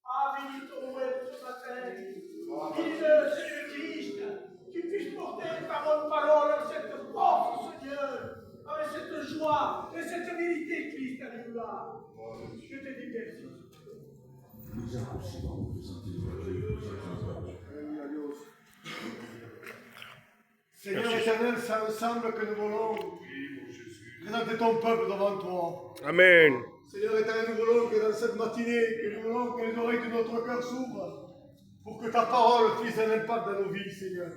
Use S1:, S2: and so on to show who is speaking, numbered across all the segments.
S1: Ah, béni ton nom est ce matin. Béni Seigneur Christ, qui puisse porter ta bonne parole avec cette force, Seigneur, avec cette joie et cette vérité, Christ. Alléluia. Je te dis merci.
S2: Seigneur éternel, c'est ensemble que nous voulons présenter ton peuple devant toi.
S3: Amen.
S2: Seigneur éternel, nous voulons que dans cette matinée, que les oreilles de notre cœur s'ouvrent pour que ta parole puisse un impact dans nos vies, Seigneur.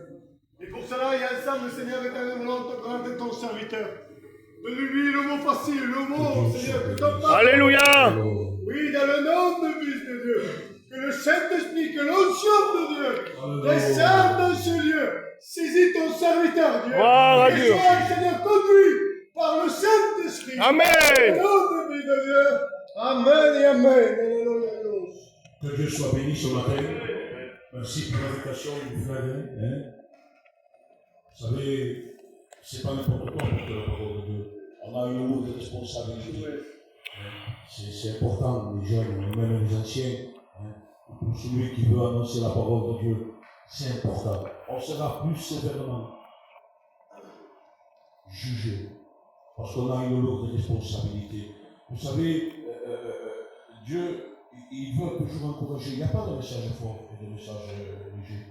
S2: Et pour cela, et ensemble, Seigneur éternel, nous voulons te présenter ton serviteur. Donne-lui le mot facile, le mot, Seigneur, que ton peuple.
S3: Alléluia.
S2: Oui, dans le nom du Fils de Dieu, que le Saint-Esprit, que l'onction de Dieu descende dans ce lieu. Saisis ton serviteur, Dieu.
S3: Gloire à
S2: Et
S3: Dieu.
S2: sois, Seigneur, conduit par le Saint-Esprit.
S3: Amen.
S2: Au nom du Fils de Dieu. Amen et Amen. Alléluia.
S4: Que Dieu soit béni ce matin. Merci pour l'invitation du frère. Vous savez, c'est pas n'importe quoi pour la parole de Dieu. On a une lourde responsabilité. C'est important, les jeunes, même les anciens. Pour celui qui veut annoncer la parole de Dieu, c'est important. On sera plus sévèrement jugé. Parce qu'on a une lourde responsabilité. Vous savez, Dieu, il veut toujours encourager. Il n'y a pas de message fort et de message léger.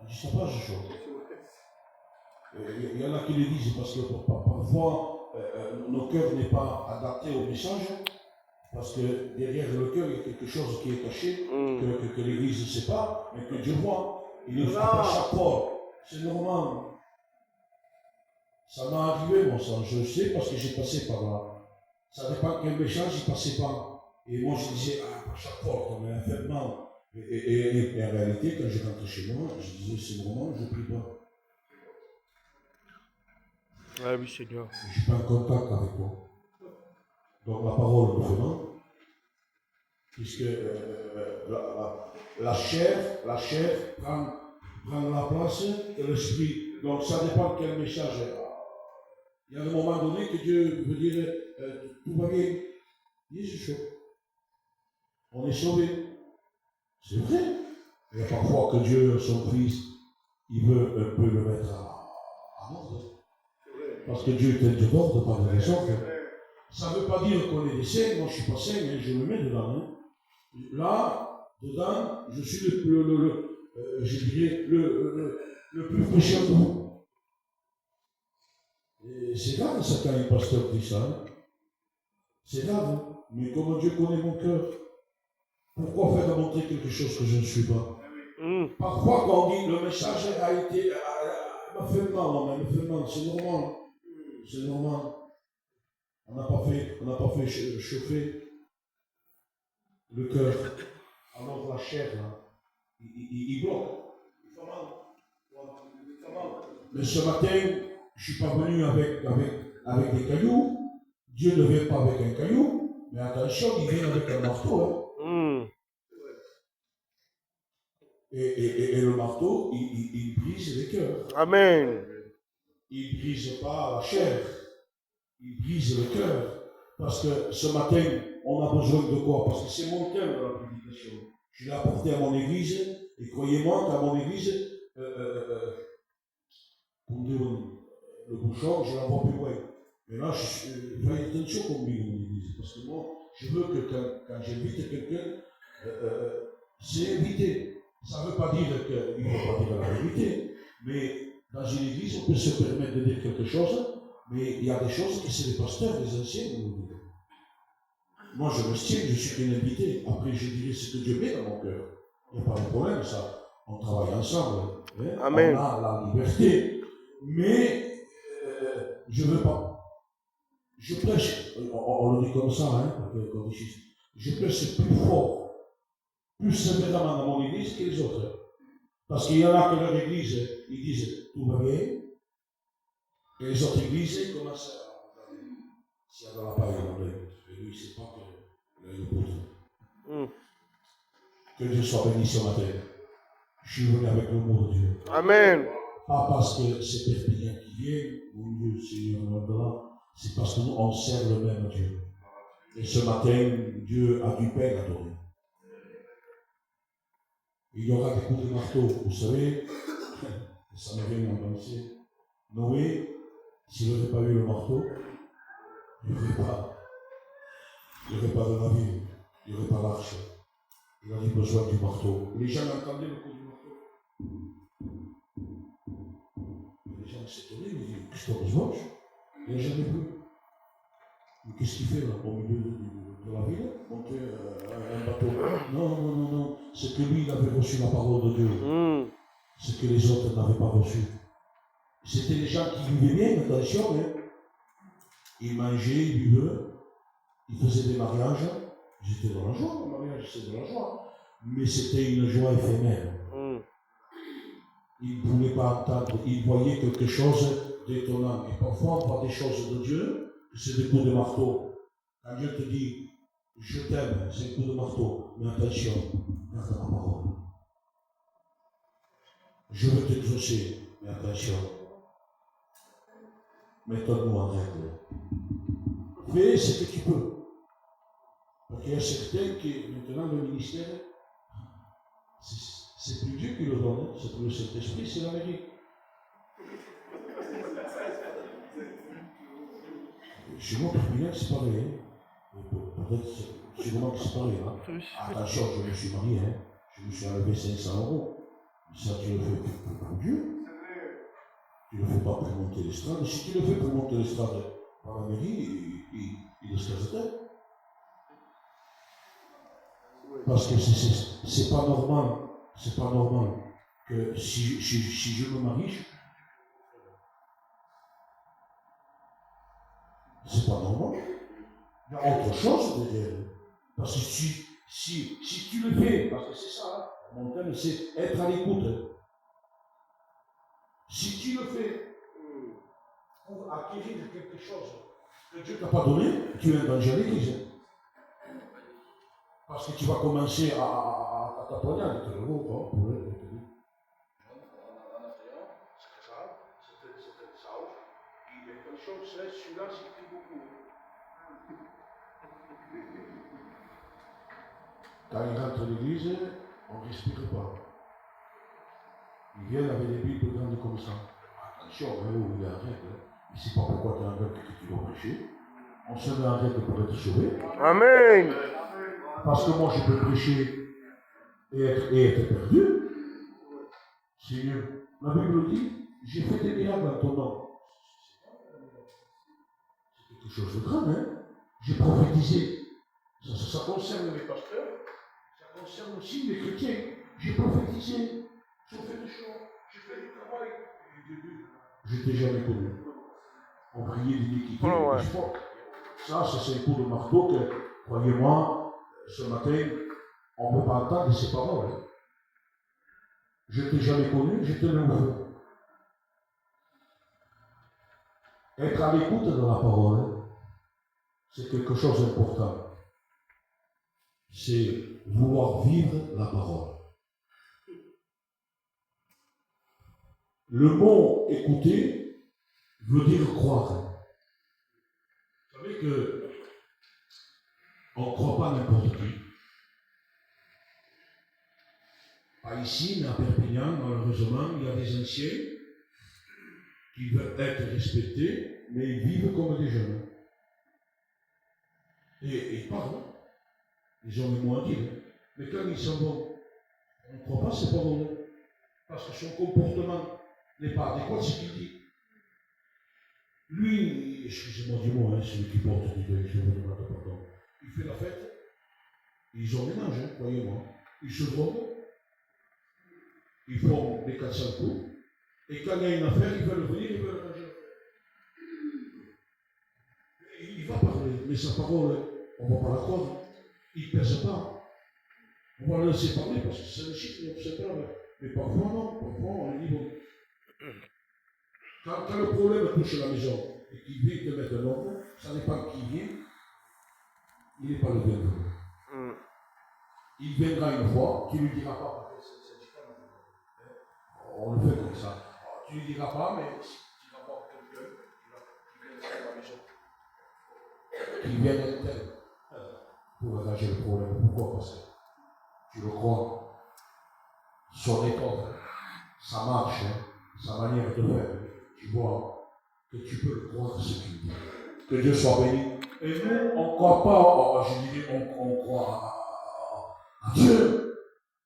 S4: Il n'existe pas ce chose. Il y en a qui le disent parce que parfois, nos cœurs n'est pas adapté au message. Parce que derrière le cœur, il y a quelque chose qui est caché, que l'Église ne sait pas, mais que Dieu voit. Il le frappe à chaque fois. C'est normal. Ça m'est arrivé, mon sang. Je le sais parce que j'ai passé par là. Ça dépend quel message il passait par. Et moi, je disais, à chaque fois, comme un enfermement. Et en réalité, quand je rentrais chez moi, je disais, c'est normal, je ne prie pas.
S3: Ah oui, Seigneur.
S4: Je ne suis pas en contact avec toi. Donc la parole nous fait mal, puisque la chair prend la place de l'esprit. Donc ça dépend de quel message. Il y a un moment donné que Dieu veut dire tout va bien. Il est chaud. On est sauvé. C'est vrai. Il y a parfois que Dieu, son Fils, il veut un peu le mettre en ordre. Parce que Dieu est un Dieu d'ordre, pas de raison. Ça ne veut pas dire qu'on est des saints, moi je ne suis pas saint, mais je me mets dedans. Hein. Là, dedans, je suis je dirais, le plus pécheur de vous. Et c'est grave ça quand les pasteurs disent ça. Hein. C'est grave, mais comme Dieu connaît mon cœur, pourquoi faire montrer quelque chose que je ne suis pas? Parfois quand on dit le message m'a fait mal, c'est normal. C'est normal. On n'a pas fait chauffer le cœur. Alors la chair, là, il bloque. Il fait mal. Mais ce matin, je ne suis pas venu avec des cailloux. Dieu ne vient pas avec un caillou. Mais attention, il vient avec un marteau. Hein. Et le marteau, il brise les cœurs.
S3: Amen.
S4: Il ne brise pas la chair. Il brise le cœur. Parce que ce matin, on a besoin de quoi? Parce que c'est mon thème de la prédication. Je l'ai apporté à mon église, et croyez-moi qu'à mon église, pour dire le bouchon, je l'envoie plus loin. Mais là, je fais attention comme lui, mon église. Parce que moi, je veux que quand j'invite quelqu'un, c'est invité. Ça ne veut pas dire qu'il ne faut pas dire la vérité. Mais dans une église, on peut se permettre de dire quelque chose. Mais il y a des choses que c'est les pasteurs, les anciens, nous disent. Moi, je m'estime, je suis qu'un invité. Après, je dirai ce que Dieu met dans mon cœur. Il n'y a pas de problème, ça. On travaille ensemble. Hein?
S3: Amen.
S4: On a la liberté. Mais, je ne veux pas. Je prêche, on le dit comme ça, hein, je prêche plus fort, plus sévèrement dans mon église que les autres. Parce qu'il y en a que leur église, ils disent tout va bien. Et les autres églises, ils commencent à regarder s'il y a de la paille dans l'œil. Et lui, c'est pas que l'œil est poudre. Que Dieu soit béni ce matin. Je suis venu avec le mot de Dieu.
S3: Amen.
S4: Pas parce que c'est Perpignan qui vient, mon Dieu, Seigneur, là, c'est parce que nous, on sert le même Dieu. Et ce matin, Dieu a du pain à donner. Il y aura des coups de marteau. Vous savez, ça me vient en pensée. Noé, s'il n'aurait pas eu le marteau, il n'y aurait pas de navire, il n'y aurait pas l'arche. Il avait besoin du marteau. Les gens entendaient le coup du marteau. Les gens s'étonnaient, ils disaient, qu'est-ce qu'on se mange? Il n'y a jamais plus. Mais qu'est-ce qu'il fait là, au milieu de la ville? Monter un bateau? Non. C'est que lui, il avait reçu la parole de Dieu. Ce que les autres n'avaient pas reçu. C'était les gens qui vivaient bien, attention, hein. Ils mangeaient, ils buvaient, ils faisaient des mariages. Ils étaient dans la joie, le mariage, c'est de la joie. Mais c'était une joie éphémère. Ils ne pouvaient pas entendre, ils voyaient quelque chose d'étonnant. Et parfois, on voit des choses de Dieu, c'est des coups de marteau. Quand Dieu te dit, je t'aime, c'est un coup de marteau. Mais attention, garde ma parole. Je veux t'exaucer, mais attention. Mettons-nous en règle. Fais ce que tu peux. Parce qu'il y a certains qui, maintenant, le ministère, c'est plus Dieu qui le donne, c'est plus le Saint-Esprit, c'est la vérité. Chez moi, Perpignan, c'est pareil. Peut-être, sûrement que c'est pareil. Hein. Attention, je me suis marié, hein. Je me suis enlevé 500 €. Ça, tu le fais pour Dieu. Tu ne le fais pas pour monter l'estrade. Si tu le fais pour monter l'estrade par la mairie, il se casse la tête. Parce que c'est pas normal. C'est pas normal que si je me marie, c'est pas normal. Il y a autre chose derrière. Parce que si tu le fais, parce que c'est ça, hein, mon thème, c'est être à l'écoute. Si tu le fais pour acquérir quelque chose que Dieu ne t'a pas donné, tu es un danger à l'église. Parce que tu vas commencer à t'appoigner, tu le vois, pour le celui-là, c'est pris beaucoup. Quand ils rentrent à l'église, on ne respire pas. Ils viennent avec des bibles grandes comme ça. Attention, il y a un règle. Je ne sais pas pourquoi tu as un règle que tu dois prêcher. On se met en règle pour être sauvé.
S3: Amen.
S4: Parce que moi, je peux prêcher et être perdu. Seigneur, la Bible dit, j'ai fait des miracles en ton nom. C'est quelque chose de grave, hein? J'ai prophétisé. Ça concerne les pasteurs, ça concerne aussi les chrétiens. J'ai prophétisé, j'ai fait des choses, j'ai fait du travail. Je t'ai jamais connu. On priait d'iniquité et de sport. Ça, c'est un coup de marteau que, croyez-moi, ce matin, on ne peut pas entendre ces paroles. Hein. Je ne t'ai jamais connu, je te l'ouvre. Être à l'écoute de la parole, c'est quelque chose d'important. C'est vouloir vivre la parole. Le mot écouter veut dire croire. Vous savez que on ne croit pas n'importe qui. Pas ici, mais à Perpignan, malheureusement, il y a des anciens qui veulent être respectés, mais ils vivent comme des jeunes. Et ils parlent. Ils ont le mot à dire. Mais quand ils s'en vont, on ne croit pas ces paroles. Parce que son comportement n'est pas adéquat, c'est ce qu'il dit. Lui, excusez-moi du mot, hein, celui qui porte du deuil, je vous demande pardon. Il fait la fête. Ils ont des manges, hein, croyez-moi. Ils se droguent. Ils font des 400 coups. Et quand il y a une affaire, ils veulent venir, ils veulent arranger l'affaire. Il va parler, mais sa parole, on ne va pas la croire. Il ne pèse pas. On va le laisser parler parce que c'est un chiffre observable. Mais parfois, non. Parfois, on est libre. Quand le problème touche la maison et qu'il vient te mettre un ordre, ça dépend qui vient, il n'est pas le bienvenu. Il viendra une fois, tu ne lui diras pas, on le fait comme ça. Tu ne lui diras pas, mais si tu rapportes quelqu'un qui vient de la maison, qui vient d'elle, pour arranger le problème. Pourquoi? Parce que tu le crois. son époque, sa marche, sa manière de faire, tu vois que tu peux le croire ce qu'il dit. Que Dieu soit béni. Et nous, on ne croit pas, je dirais, on croit à Dieu.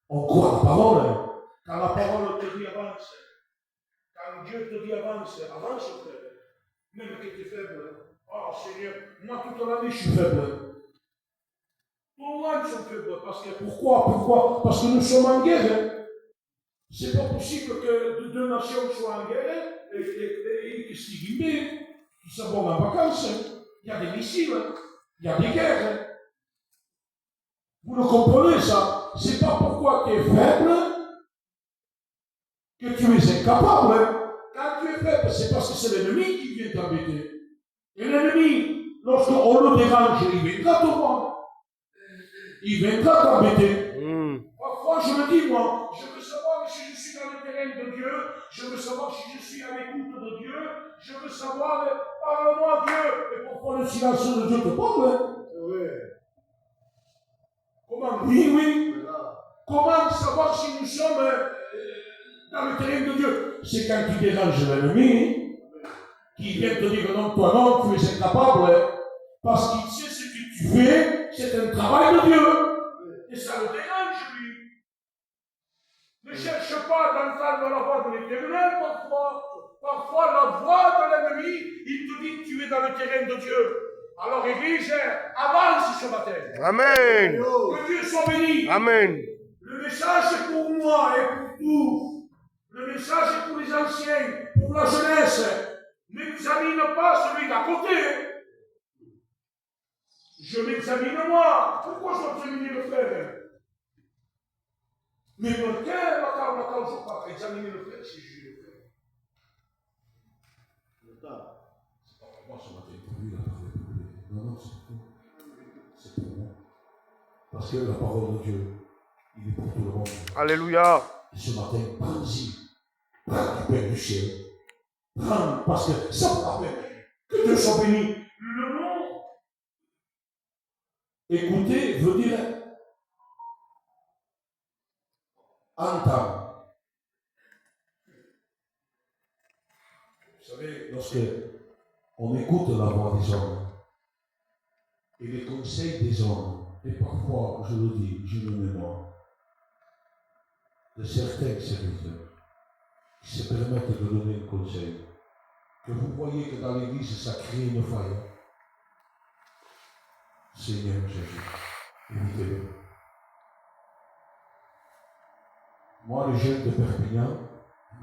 S4: On croit à la parole. Quand la parole te dit avance, quand Dieu te dit avance, avance, frère. Même que tu es faible. Oh Seigneur, moi toute l'année je suis faible. Tout le monde sont faibles. Parce que pourquoi? Parce que nous sommes en guerre. C'est pas possible que deux nations soient en guerre et que si Guinée, qui s'en vont en vacances, il y a des missiles, il y a des guerres. Vous le comprenez ça? C'est pas pourquoi tu es faible que tu es incapable. Quand tu es faible, c'est parce que c'est l'ennemi qui vient t'embêter. Et l'ennemi, lorsqu'on le dérange, il viendra te voir. Il viendra t'embêter. Parfois, je me dis, moi, je veux savoir si je suis dans le terrain de Dieu, je veux savoir si je suis à l'écoute de Dieu, je veux savoir, parle-moi Dieu. Et pourquoi le silence de Dieu te parle?
S2: Oui.
S4: Comment? Oui. Comment savoir si nous sommes dans le terrain de Dieu? C'est quand tu déranges l'ennemi, qui vient te dire non, toi non, tu es incapable, parce qu'il sait ce que tu fais, c'est un travail de Dieu. Et ça le dérange, lui. Ne cherche pas d'entendre la voix de l'Éternel parfois. Parfois, la voix de l'ennemi, il te dit que tu es dans le terrain de Dieu. Alors, Église, avance ce matin.
S3: Amen.
S4: Que Dieu soit béni.
S3: Amen.
S4: Le message est pour moi et pour tous. Le message est pour les anciens, pour la jeunesse. N'examine pas celui d'à côté. Je m'examine moi. Pourquoi je dois examiner le frère? Mais mon cœur, la cause, je pas examiner le frère si je le fais. C'est pas pour moi ce matin, pour lui, la parole pour lui. Non, c'est pour toi. C'est pour moi. Parce que la parole de Dieu, il est pour tout le monde.
S3: Alléluia.
S4: Et ce matin, prends-y. Prends du pain du ciel. Prends, parce que ça vaut la peine. Que Dieu soit béni. Le mot écouter veut dire entendre. Vous savez, lorsque on écoute la voix des hommes et les conseils des hommes, et parfois, je le dis, je me mémoire, de certains serviteurs qui se permettent de donner un conseil, que vous voyez que dans l'église, ça crée une faille. Seigneur Jésus, évitez-le. Moi, les jeunes de Perpignan,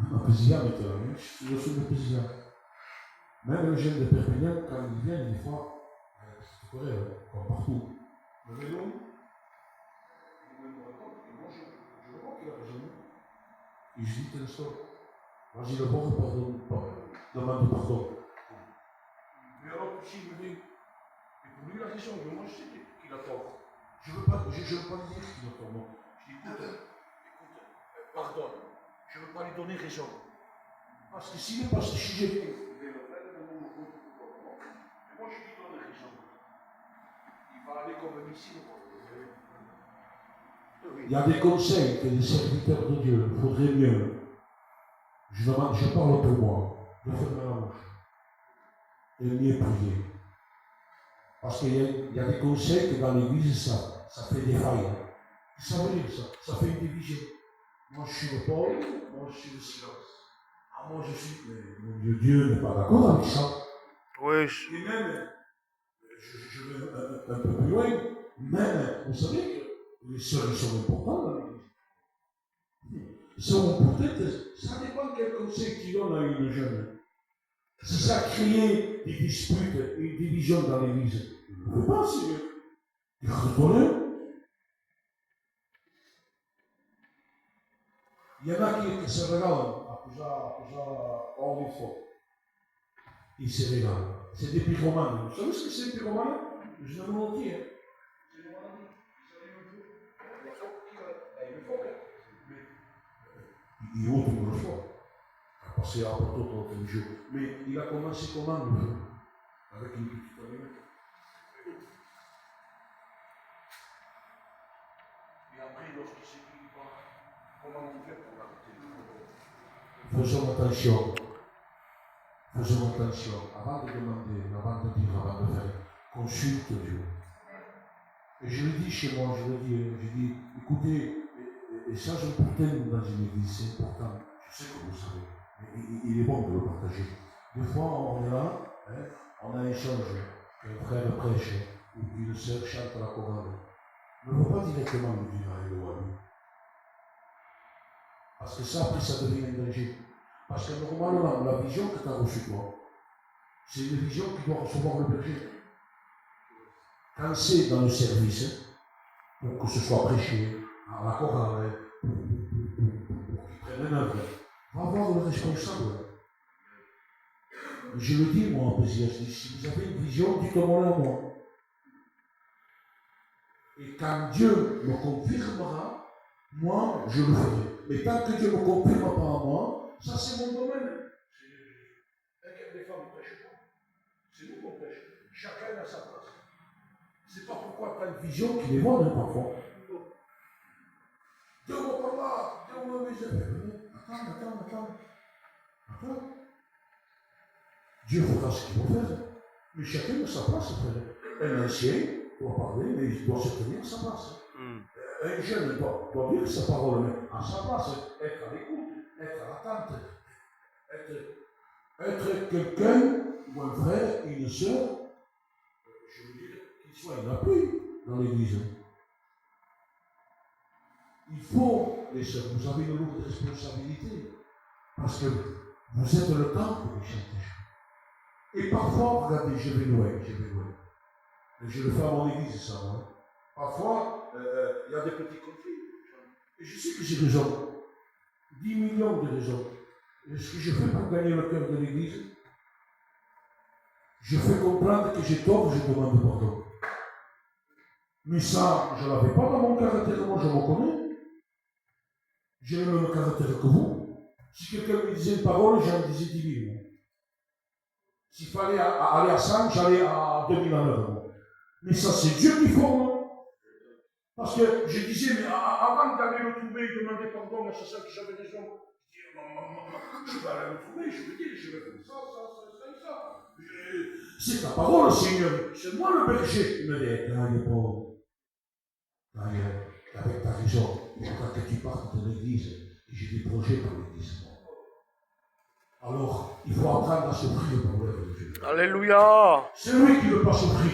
S4: ma président était là, je suis le président. Même les jeunes de Perpignan, quand ils viennent, des fois, c'est vrai, comme partout. Le vélo, ils me racontent, et moi je le vois qu'il a raison. Et je dis, quel sort. Moi, j'ai le bon demande pardon. Mais alors, s'il me dit, et pour lui, il a raison, mais moi, je sais qu'il a tort. Je ne veux pas lui dire qu'il a tort, moi. Je dis, écoute, pardonne. Je ne veux pas lui donner raison. Parce que s'il est pas si j'ai fait, mais moi, je lui donne raison. Il va aller comme un missile. Il y a des conseils que les serviteurs de Dieu faudrait mieux. Je parle pour moi. Je ferme la bouche. Et mieux prier. Parce qu'il y a des conseils que dans l'église, ça fait des failles. Ça veut dire ça. Ça fait une division. Moi, je suis le Paul, moi, je suis le silence. Ah, moi, je suis. Mais Dieu n'est pas d'accord avec ça.
S3: Oui.
S4: Et même, je vais un peu plus loin, même, vous savez que les sœurs sont importantes dans l'église. Ils sont peut-être, ça dépend quel conseil qu'ils donnent à une jeune. Si ça crée des disputes, une division dans l'église, il ne peut pas, Seigneur. Il reconnaît. Il y en a qui se régalent à hors des fois. Ils se régalent. C'est des pyromanes. Vous savez ce que c'est des pyromanes? Je ne vous le dis. C'est des maladies. Ils arrivent un peu. La phoque qui va. Il me faut que. Il ôte le choix. Parce qu'il a apporté autre jour. Mais il a commencé comment le feu? Avec une petite allumette. Et après, lorsqu'il s'est dit, Comment tu fais pour l'arrêter? Faisons attention. Faisons attention. Avant de demander, avant de dire, avant de faire, consulte Dieu. Et je le dis chez moi, je dis, écoutez, et ça je le portais dans une église, c'est important, je sais que vous savez, mais il est bon de le partager. Des fois, on est là, hein, on a un échange, un frère prêche, ou une sœur chante la chorale. Ne va pas directement le dire à elle ou à lui. Parce que ça, après, ça devient un danger. Parce que normalement, la vision que tu as reçue, toi, c'est une vision qui doit recevoir le berger. Quand c'est dans le service, pour que ce soit prêché, à la chorale, pour qu'ils prennent un œuvre, va voir le responsable. Je le dis, moi, en président, si vous avez une vision, dites-moi à moi. Et quand Dieu me confirmera, moi, je le ferai. Mais tant que Dieu ne me confirme pas à moi, ça c'est mon domaine. Les femmes ne prêchent pas. C'est nous qu'on prêche. Chacun a sa place. C'est pas pourquoi tu as une vision qui les voit, hein, parfois. Dieu va par là, Dieu va mes Attends. Dieu fera ce qu'il va faire. Mais chacun a sa place, frère. Un ancien doit parler, mais il doit se tenir à sa place. Un jeune doit dire sa parole, mais à sa place, être à l'écoute, être à l'attente, être quelqu'un ou un frère, une sœur, je veux dire, qu'il soit un appui dans l'église. Il faut, les sœurs, vous avez une lourde responsabilité, parce que vous êtes le temple du Saint-Esprit. Et parfois, regardez, je vais loin. Et je le fais à mon église, ça, hein. Parfois, il y a des petits conflits. Et je sais que j'ai raison. 10 millions de raisons. Et ce que je fais pour gagner le cœur de l'église, je fais comprendre que j'ai tort, je demande pardon. Mais ça, je ne l'avais pas dans mon caractère, moi je me connais. J'ai le même caractère que vous. Si quelqu'un me disait une parole, j'en disais 10 000. S'il fallait aller à 100, j'allais à 2000 à l'heure. Mais ça, c'est Dieu qui forme. Parce que je disais, mais avant d'aller le trouver et demander pardon à ça que j'avais raison, je vais aller le trouver, je vais dire, je vais faire ça. C'est ta parole, Seigneur. C'est moi le berger. Il me dit, Gagne, Paul. Gagne, avec ta raison. Il faudra que tu partes de l'église. Et j'ai des projets pour l'église. Alors, il faut apprendre à souffrir pour l'œuvre de Dieu.
S3: Alléluia.
S4: C'est lui qui ne veut pas souffrir.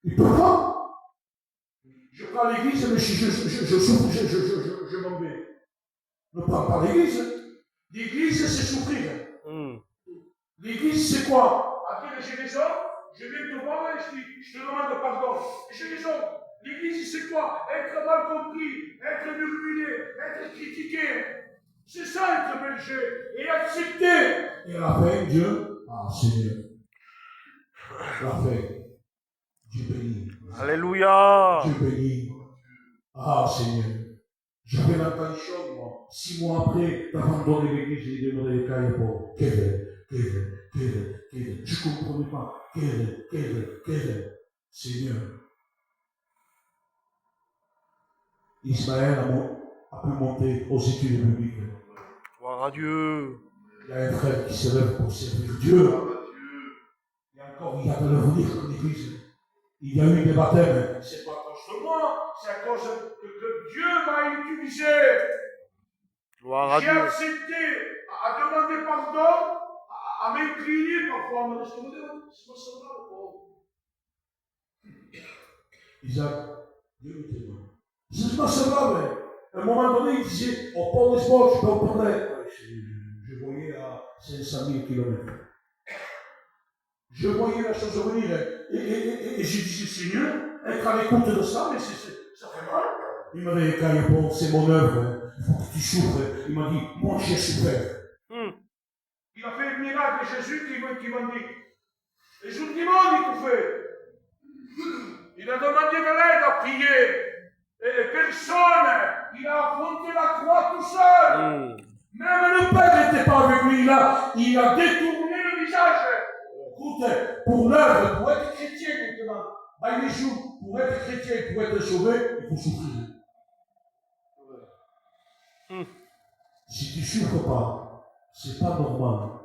S4: Il peut pas. Je prends l'église, mais si je souffre, je m'en vais. Ne prends pas l'église. L'église, c'est souffrir. L'église, c'est quoi? À dire j'ai raison, je viens te voir et je te demande pardon. J'ai raison. L'église, c'est quoi? Être mal compris, être murmuré, être critiqué. C'est ça être berger. Et accepter. Et à la fin, Dieu, Seigneur. La fin. Dieu bénit.
S3: Alléluia.
S4: Dieu bénit. Seigneur. J'avais l'intention, moi, 6 mois après, d'abandonner l'église et de demander les cailles pour Kevin. Je ne comprenais pas. Kevin. Seigneur. Ismaël a pu monter aux études bibliques.
S3: Gloire à Dieu.
S4: Il y a un frère qui se lève pour servir Dieu. Et encore, il y a de l'avenir dans l'église. Il y a eu des baptêmes. C'est pas à cause de moi, c'est à cause que Dieu m'a utilisé.
S3: Gloire à
S4: J'ai
S3: Dieu.
S4: accepté à demander pardon, à m'incliner parfois, à me dire, c'est pas semblable. Isaac, Dieu me témoigne. C'est pas semblable. À un moment donné, il disait, au pôle de sport, je peux en parler. Je voyais à 500 000 km. Je voyais la chose venir. Et je disais, Seigneur, être à l'écoute de ça, mais ça fait mal. Il m'a dit, Caillebourg, c'est mon œuvre. Il faut que tu souffres. Il m'a dit, moi j'ai souffert. Il a fait le miracle de Jésus qui m'a dit. Et je vous demande qu'il fait. Il a demandé de l'aide à prier. Et personne. Il a affronté la croix tout seul. Même le Père n'était pas avec lui. Il a détourné le visage. Écoute, pour l'œuvre, pour être chrétien maintenant, pour être chrétien, pour être sauvé, il faut souffrir. Si tu souffres pas, c'est pas normal.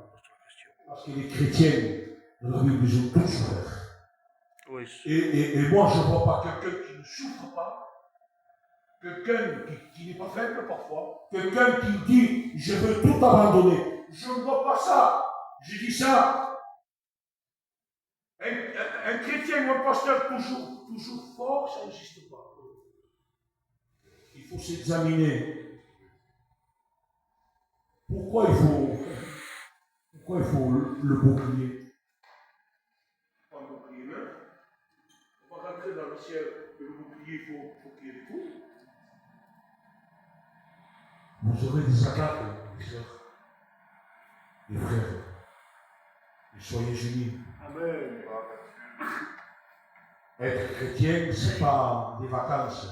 S4: Parce que les chrétiens, dans la Bible, ils ont tous souffert.
S3: Oui.
S4: Et moi, je ne vois pas quelqu'un qui ne souffre pas, quelqu'un qui n'est pas faible parfois, quelqu'un qui dit je veux tout abandonner. Je ne vois pas ça. Je dis ça. Un chrétien ou un pasteur toujours fort, ça n'existe pas. Il faut s'examiner. Pourquoi il faut le bouclier? Pas le bouclier neuf. On va rentrer dans le ciel, le bouclier, il faut qu'il y ait tout. Vous aurez des attaques, mes sœurs, mes frères. Et soyez unis.
S2: Amen.
S4: Être chrétien, ce n'est pas des vacances.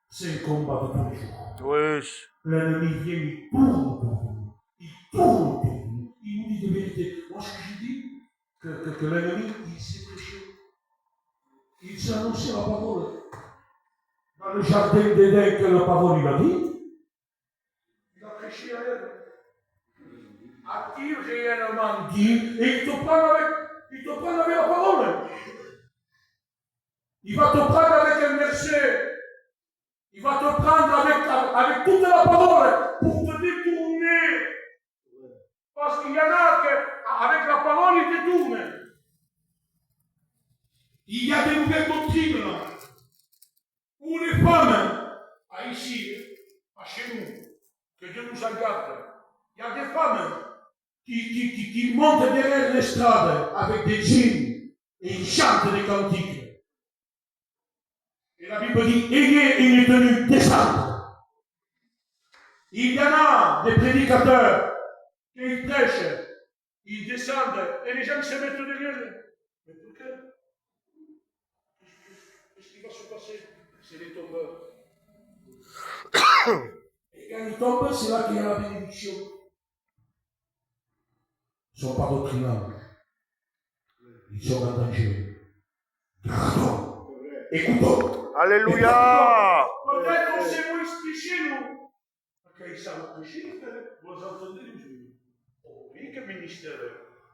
S4: C'est un combat de tous les jours.
S3: Oui.
S4: L'ennemi vient, il tourne autour de nous. Il tourne autour de nous. Il nous dit des vérités. Moi, ce que je dis, que l'ennemi, il s'est prêché. Il s'est annoncé la parole. Dans le jardin d'Éden, que la parole, il a dit, il a prêché à elle. A-t-il réellement dit, et il te prend avec la parole. Il va te prendre avec un verset. Il va te prendre avec toute la parole pour te détourner. Parce qu'il y en a qui, avec la parole, ils détournent. Il y a des nouvelles doctrines là. Où les femmes, ici, chez nous, que Dieu nous en garde, il y a des femmes qui montent derrière l'estrade avec des jeans et ils chantent des cantiques. Et la Bible dit, ayez une tenue décente. Il y en a des prédicateurs qui prêchent, ils descendent et les gens se mettent derrière. Mais pourquoi? Qu'est-ce qui va se passer? C'est les tombeurs. Et quand ils tombent, c'est là qu'il y a la bénédiction. Ils ne sont pas doctrinaux. Ils sont en danger. Gardons. Écoutons.
S3: Alléluia.
S4: Peut-être qu'on s'est moins expliqué, nous. Quand ils savent prêcher, vous entendez les oh, oui, quel ministère.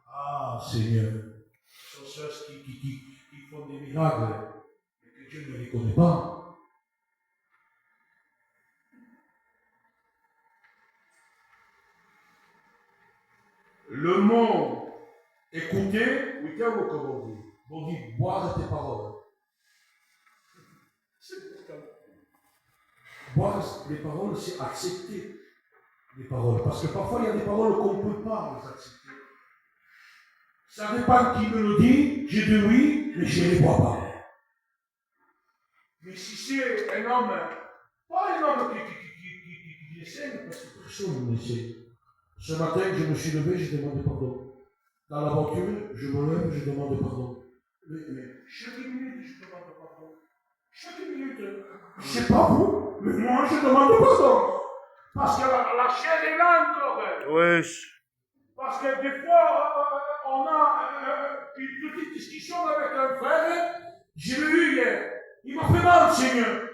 S4: Ah, Seigneur. Ce sont ceux qui font des miracles, mais que Dieu ne les connaît pas. Le mot écouter, oui, qu'est-ce qu'on dit? On dit boire tes paroles. C'est important. Boire les paroles, c'est accepter les paroles. Parce que parfois, il y a des paroles qu'on ne peut pas les accepter. Ça dépend qui me le dit, je dis oui, mais je ne les bois pas. Mais si c'est un homme, pas un homme qui essaie, parce que personne ne l'essaie. Ce matin, je me suis levé, j'ai demandé pardon. Dans la voiture, je me lève, je demande pardon. Mais chaque minute, je demande pardon. Chaque minute. Je ne sais pas vous, mais moi, je demande pardon. Parce que la chair est là encore.
S3: Oui.
S4: Parce que des fois, on a une petite discussion avec un frère. Je l'ai eu hier. Il m'a fait mal, Seigneur.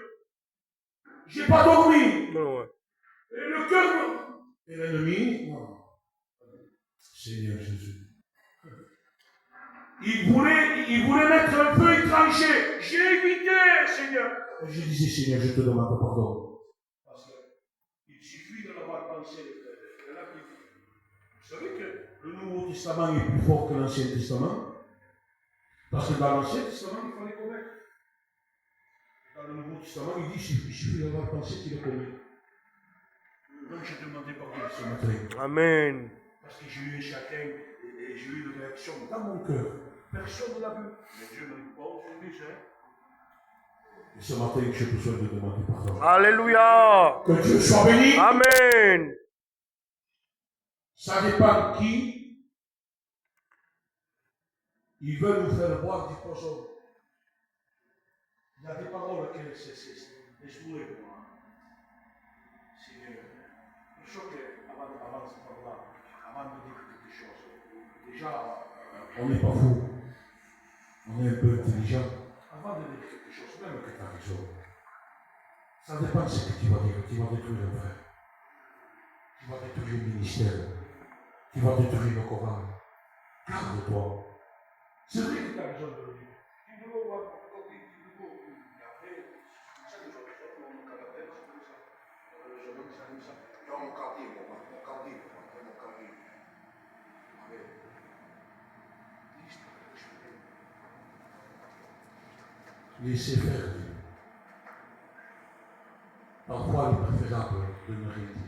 S4: Je n'ai pas dormi.
S3: Non, ouais.
S4: Et le cœur. Et l'ennemi, non. Seigneur Jésus. Il voulait mettre un feu étranger. J'ai évité, Seigneur. Et je disais, Seigneur, je te demande pardon. Parce qu'il suffit de l'avoir pensé. Vous savez que le Nouveau Testament est plus fort que l'Ancien Testament. Parce que dans l'Ancien Testament, il fallait commettre. Dans le Nouveau Testament, il dit, il suffit d'avoir pensé qu'il est commis. Donc j'ai demandé pardon ce matin.
S3: Amen.
S4: Parce que j'ai eu chacun et j'ai eu une réaction dans mon cœur. Personne ne l'a vu. Mais Dieu ne dit pas aujourd'hui, et ce matin, j'ai besoin de demander pardon.
S3: Alléluia.
S4: Que Dieu soit béni.
S3: Amen.
S4: Ça dépend qui. Ils veulent nous faire boire du poison. Il y a des paroles que c'est désolé pour moi. Seigneur, je sais qu'avant de parler, avant de dire quelque chose, déjà, on n'est pas fou. On est un peu intelligent. Avant de dire quelque chose, même que tu as raison, ça dépend de ce que tu vas dire. Tu vas détruire un frère. Tu vas détruire le ministère. Tu vas détruire le Coran. Garde-toi. C'est vrai que tu as besoin de le dire. Tu dois voir quand tu dois. Et après, ça nous a fait mon caractère, c'est comme ça. Je veux que ça nous ça. Tu as mon quartier, mon quartier. Allez. Laissez faire. Parfois, il est préférable de ne rien dire.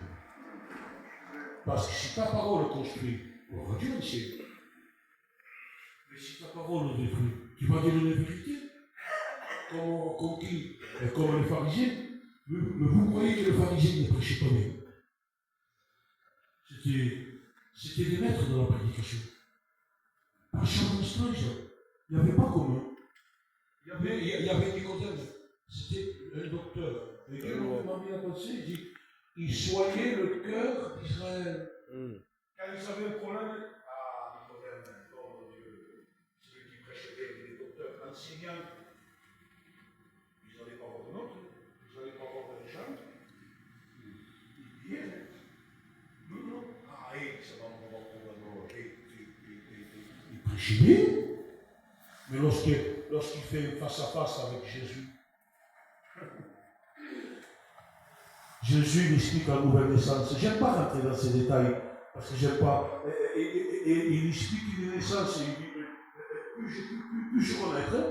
S4: Parce que si ta parole construit, gloire à Dieu, monsieur. Mais si ta parole le détruit, tu vas dire la vérité. Comme qui? Comme les pharisiens. Mais vous croyez que les pharisiens ne prêchaient pas bien? C'était des maîtres de la prédication. Par chaque strange, il n'y avait pas commun. Il y avait Nicodème. C'était un docteur. Et Dieu m'a mis à penser, il dit, il soignait le cœur d'Israël. Quand ils avaient un problème, Nicodème, l'homme de Dieu, celui qui prêchait bien, les docteurs, enseignants, ils n'allaient pas voir de notes, ils n'allaient pas voir de gens. Ils disaient, non, ça va me voir pour il prêchait bien. Mais lorsqu'il fait face à face avec Jésus, Jésus il explique la nouvelle naissance. Je n'aime pas rentrer dans ces détails, parce que j'aime pas. Et il explique une naissance, et il dit, plus je connaîtrai.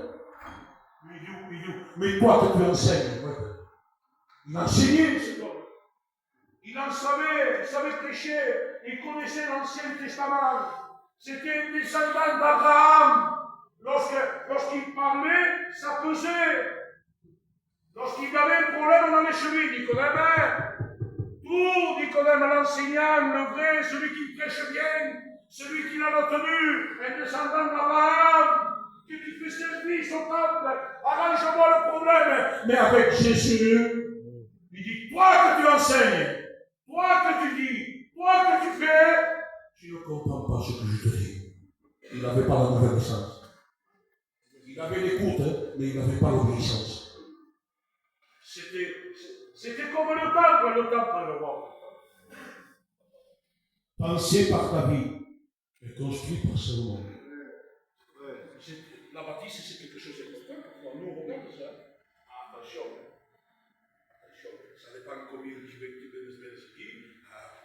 S4: Il dit, mais toi que tu enseignes, il enseignait cet homme. Il en savait, il savait prêcher, il connaissait l'Ancien Testament. C'était un descendant d'Abraham. Lorsqu'il parlait, ça pesait. Lorsqu'il avait un problème, on allait chez lui, Nicodème. Tout, Nicodème, l'enseignant, le vrai, celui qui prêche bien, celui qui l'a retenu, un descendant d'Abraham, qui fait service au temple, arrange-moi le problème. Mais avec Jésus, il dit, toi que tu enseignes, toi que tu dis, toi que tu fais, tu ne comprends pas ce que je te dis. Il n'avait pas la nouvelle naissance. Il avait l'écoute, mais il n'avait pas l'obéissance. C'était comme le temple, le roi. Pensé par ta vie et construit par ce monde. La bâtisse, c'est quelque chose d'important. Nous, on regarde ça. Attention. Ça dépend combien tu veux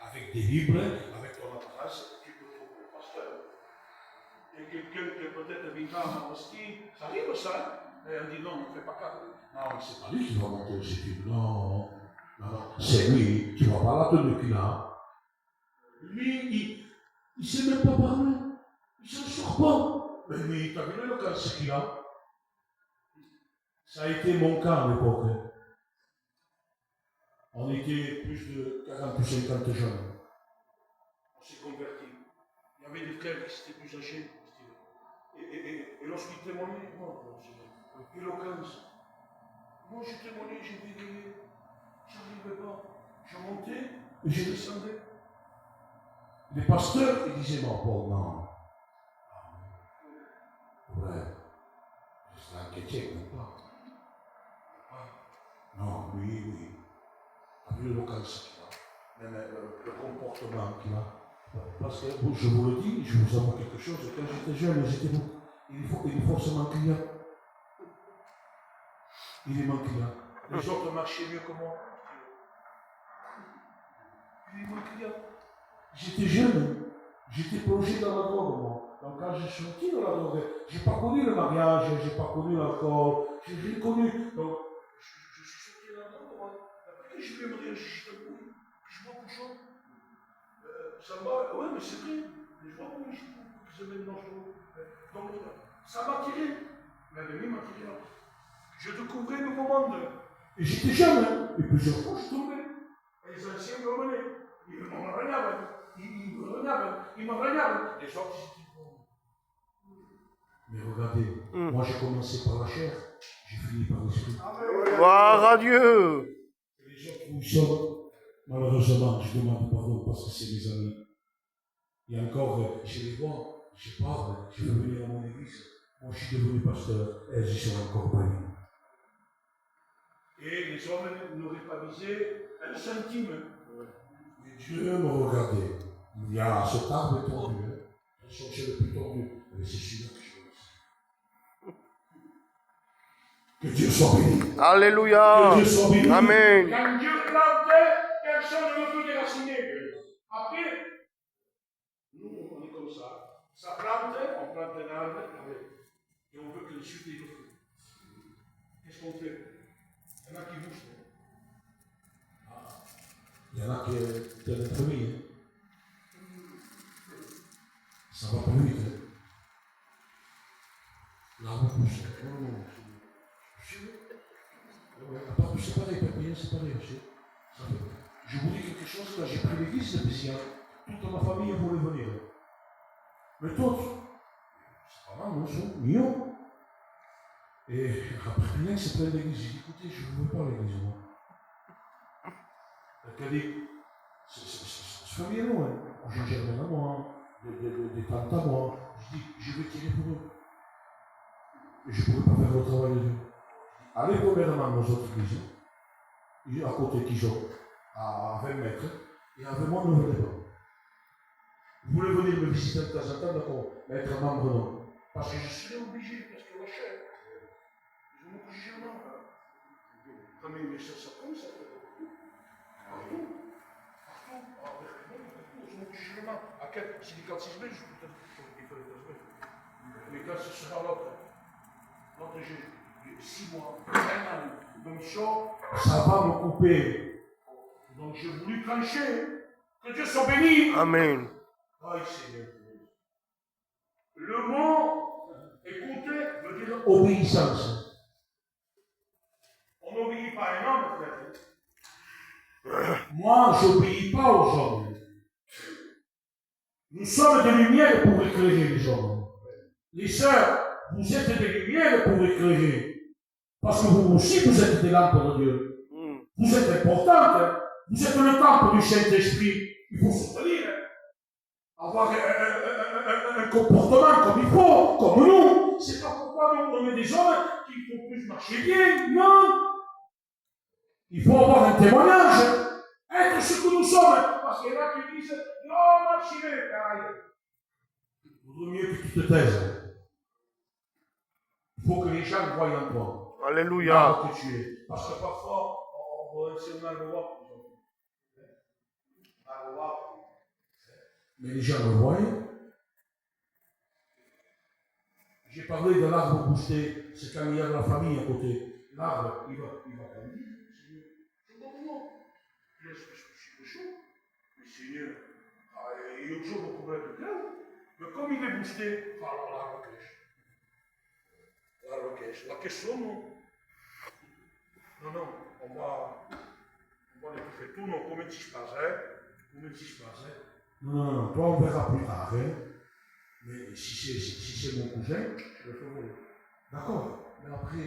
S4: avec des livres, avec ton apparence, tu peux trouver le pasteur. Et quelqu'un qui peut-être viendra à Mosquée, ça arrive ça. Et on dit non, on ne fait pas ça. Non, c'est pas lui qui va monter au CETUB. Non. C'est lui, tu ne vas pas la tenue qu'il a. Lui, il ne sait même pas parler. Il ne s'en sort pas. Mais lui, tu as vu le cancer qu'il a. Ça a été mon cas à l'époque. On était plus de 40 ou 50 jeunes. On s'est convertis. Il y avait des frères qui étaient plus âgés. Et lorsqu'ils témoignaient, moi, éloquence. Moi, je témoignais, j'ai bégayé. Je n'arrivais pas. Je montais et je descendais. Les pasteurs, ils disaient, non, Paul, non. Ouais. C'est un chrétien, non pas. Non, oui. T'as vu l'éloquence qu'il a, même le comportement qu'il a. Parce que, je vous le dis, je vous avoue quelque chose, quand j'étais jeune, il est forcément client. Il est client. Les autres marchaient mieux que moi. Il est client. J'étais jeune, j'étais plongé dans la drogue, moi. Donc quand je suis sorti de la drogue, je n'ai pas connu le mariage, je n'ai pas connu l'alcool, je l'ai connu. Donc, je suis sorti de la drogue, moi. Après que je vais me dire, je vois bouchon. Ça m'a. Oui, mais c'est vrai. Je vois où je mets le dangereux. Donc, ça m'a tiré. L'ennemi m'a tiré. Je découvrais le nouveau monde. Et j'étais jeune, hein. Et plusieurs fois, je tombais. Et les anciens me revenaient. Ils me regardaient. Ils me regardaient. Les autres, mais regardez, moi j'ai commencé par la chair, j'ai fini par l'esprit.
S3: Gloire à Dieu.
S4: Et les autres où ils sont, malheureusement, je demande pardon parce que c'est mes amis. Et encore, je les vois, je parle, je veux venir à mon église. Moi je suis devenu pasteur, et elles y sont encore pas venus. Et les hommes n'auraient pas visé un centime. Et Dieu me regardait. Il me dit, ah, cet arbre est tordu. Hein. Je cherchais le plus tordu. Mais c'est celui-là que je veux. Que Dieu soit béni.
S3: Alléluia.
S4: Que Dieu soit béni.
S3: Amen.
S1: Quand Dieu plantait, personne ne peut déraciner. Après,
S4: Nous, on est comme ça. Ça plante, on plante un arbre, et on veut que le chute ait le fruit. Qu'est-ce qu'on fait? Il y en a qui bougent. Il y en a qui ont des premiers. Ça va plus vite. Hein. L'arbre pousse. Non. À part que c'est pareil, pépinière, c'est pareil aussi. Je vous dis quelque chose, là, j'ai pris l'église de Pessia. Toute ma famille voulait venir. Mais d'autres, c'est pas mal, non, c'est mignon. Et après, bien que c'est plein d'église, j'ai dit, écoutez, je ne veux pas l'église, moi. Elle a dit, c'est familier, non, hein. Jean-Germain à moi, des tantes à moi. Je dis, je vais tirer pour eux. Et je ne pourrais pas faire le travail de Dieu. Allez, premièrement, dans notre église, à côté qui joue, à 20 mètres, et avec moi, ne venez pas. Vous voulez venir me visiter de temps en temps, d'accord, mais être membre, non. Parce que je serai obligé, parce que la chair, je me couche jamais. Comme il me ça comme ça, partout. Je me couche jamais. À quel? Si les 4-6 mai, je peux peut-être il faut les 4 mai. Mais quand ce sera l'autre, j'ai 6 mois, 1 an, donc ça va me couper. Donc j'ai voulu trancher. Que Dieu soit béni.
S3: Amen.
S4: Aïe Seigneur. Le mot écouter veut dire obéissance. On n'obéit pas à un homme, frère. Moi, je n'obéis pas aux hommes. Nous sommes des lumières pour éclairer les hommes. Les sœurs, vous êtes des lumières pour éclairer. Parce que vous aussi, vous êtes des lampes de Dieu. Vous êtes importantes. Hein? Vous êtes le temple du Saint-Esprit. Il faut soutenir. Hein? Avoir un comportement comme il faut, comme nous. C'est pas pourquoi nous, on est des hommes qu'il faut plus marcher bien. Non. Il faut avoir un témoignage. Être ce que nous sommes. Parce qu'il y en a qui disent non, marchez bien. Il vaudrait mieux que tu te taises. Il faut que les gens voient en toi.
S3: Alléluia.
S4: Que tu es. Parce que parfois, on va essayer de le voir. Mais les gens le voient. J'ai parlé de l'arbre boosté. C'est quand il y a de la famille à côté. L'arbre, il va grandir. Je comprends. Je suis chaud. Mais Seigneur, il y a toujours un problème de cœur. Mais comme il est boosté, alors l'arbre cache. L'arbre cache. La question, non. Non, on va les faire tout, non, comme si je passais. Non, toi on verra plus tard, hein. Mais si c'est mon cousin, je le ferai. D'accord. Mais après,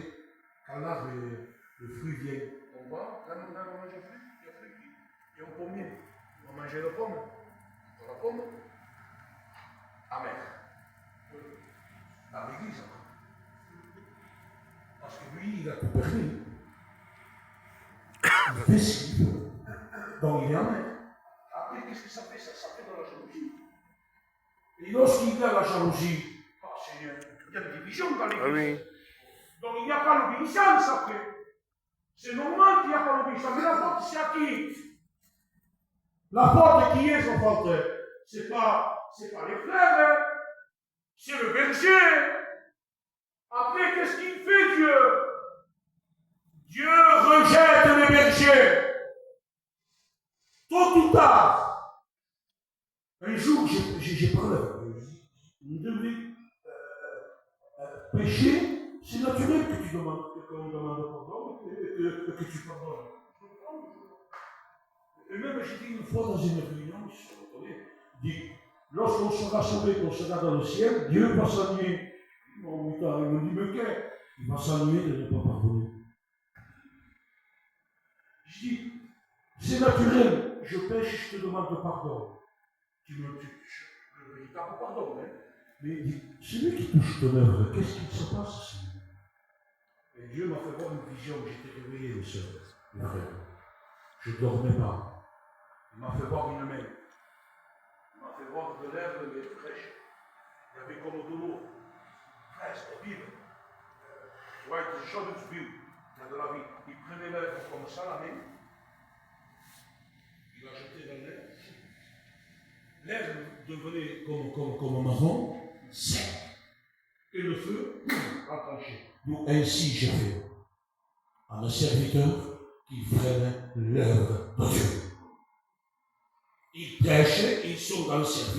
S4: quand l'arbre, le fruit vient, on va, là on mange le fruit, il y a un pommier. On va manger la pomme. La pomme, amer. Dans l'église, parce que lui, il a tout permis. Il fait ce qu'il veut. Donc il est amer. Après, qu'est-ce que ça fait? Ça fait de la jalousie. Et lorsqu'il y a la jalousie, oh Seigneur, il y a des divisions dans l'église.
S3: Oui.
S4: Donc il n'y a pas l'obéissance après. C'est normal qu'il n'y a pas l'obéissance. Mais la faute, c'est à qui? La faute qui est sa faute? C'est pas les frères, hein? C'est le berger. Après, qu'est-ce qu'il fait, Dieu? Dieu rejette les bergers. Tôt ou tard. Un jour, j'ai parlé avec eux. Vous devez pécher, c'est naturel que tu demandes, qu'on demande pardon et que tu pardonnes. Et même, j'ai dit une fois dans une réunion, il dit, lorsqu'on sera sauvé, qu'on sera dans le ciel, Dieu va s'ennuyer. Bon, il me dit, mais qu'est-ce? Il va s'ennuyer de ne pas pardonner. Je dis, c'est naturel, je pêche, je te demande pardon. Le véritable pardon, hein. Mais il dit, celui qui touche ton œuvre, qu'est-ce qui se passe? Et Dieu m'a fait voir une vision, j'étais réveillé, les sœurs, les frères. Je ne dormais pas. Il m'a fait voir une main. Il m'a fait voir de l'herbe mais fraîche. Il y avait comme de l'eau. Fraîche, vive. Tu vois, il était chaud de vive. Il y a de la vie. Il prenait l'herbe comme ça, la main. Il la jetait dans l'herbe. L'herbe devenait comme marron, sec. Et le feu accroché. Donc ainsi j'ai fait à mes serviteurs qui prennent l'œuvre de Dieu. Ils prêchent, ils sont dans le service.